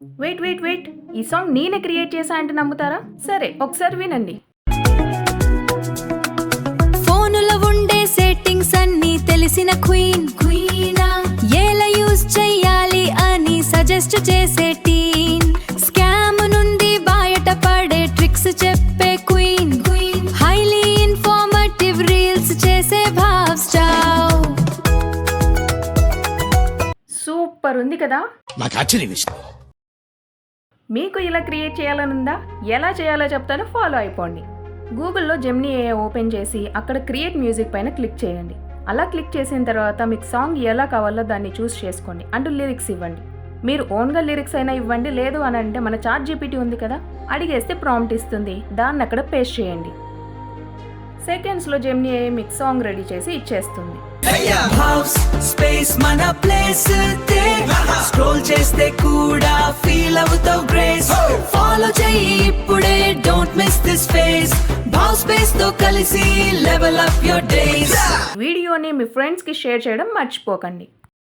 Wait ఈ song నేనే create చేశా అంటే నమ్ముతారా? సరే ఒకసారి వినండి. ఫోనులో ఉండే సెట్టింగ్స్ అన్ని తెలిసిన క్వీనా ఎలా యూజ్ చెయ్యాలి అని సజెస్ట్ చేసే టీన్, స్కామ్ నుండి బయట పడే ట్రిక్స్ చెప్పే క్వీన్, హైలీ ఇన్ఫార్మేటివ్ రీల్స్ చేసే భావ్ స్టార్. సూపర్ ఉంది కదా? నాకు ఆశ్చర్యమేసింది. మీకు ఇలా క్రియేట్ చేయాలనుందా? ఎలా చేయాలో చెప్తాను, ఫాలో అయిపోండి. గూగుల్లో జెమినీ ఏఐ ఓపెన్ చేసి అక్కడ క్రియేట్ మ్యూజిక్ పైన క్లిక్ చేయండి. అలా క్లిక్ చేసిన తర్వాత మీకు సాంగ్ ఎలా కావాలో దాన్ని చూస్ చేసుకోండి అంటూ లిరిక్స్ ఇవ్వండి. మీరు ఓన్గా లిరిక్స్ అయినా ఇవ్వండి, లేదు అని అంటే మన చాట్ జీపీటీ ఉంది కదా, అడిగేస్తే ప్రాంప్ట్ ఇస్తుంది, దాన్ని అక్కడ పేస్ట్ చేయండి. సెకండ్స్లో జెమినీ ఏఐ మీకు సాంగ్ రెడీ చేసి ఇచ్చేస్తుంది. స్పేస్ మన ప్లేస్ స్క్రోల్ చేస్తే కూడా ఫీల్ అవుతావు గ్రేస్. ఫాలో చెయ్యి ఇప్పుడే, don't miss this face. Bhau space తో కలిసి లెవెల్ అప్ యువర్ డేస్. వీడియోని మీ ఫ్రెండ్స్కి షేర్ చేయడం మర్చిపోకండి.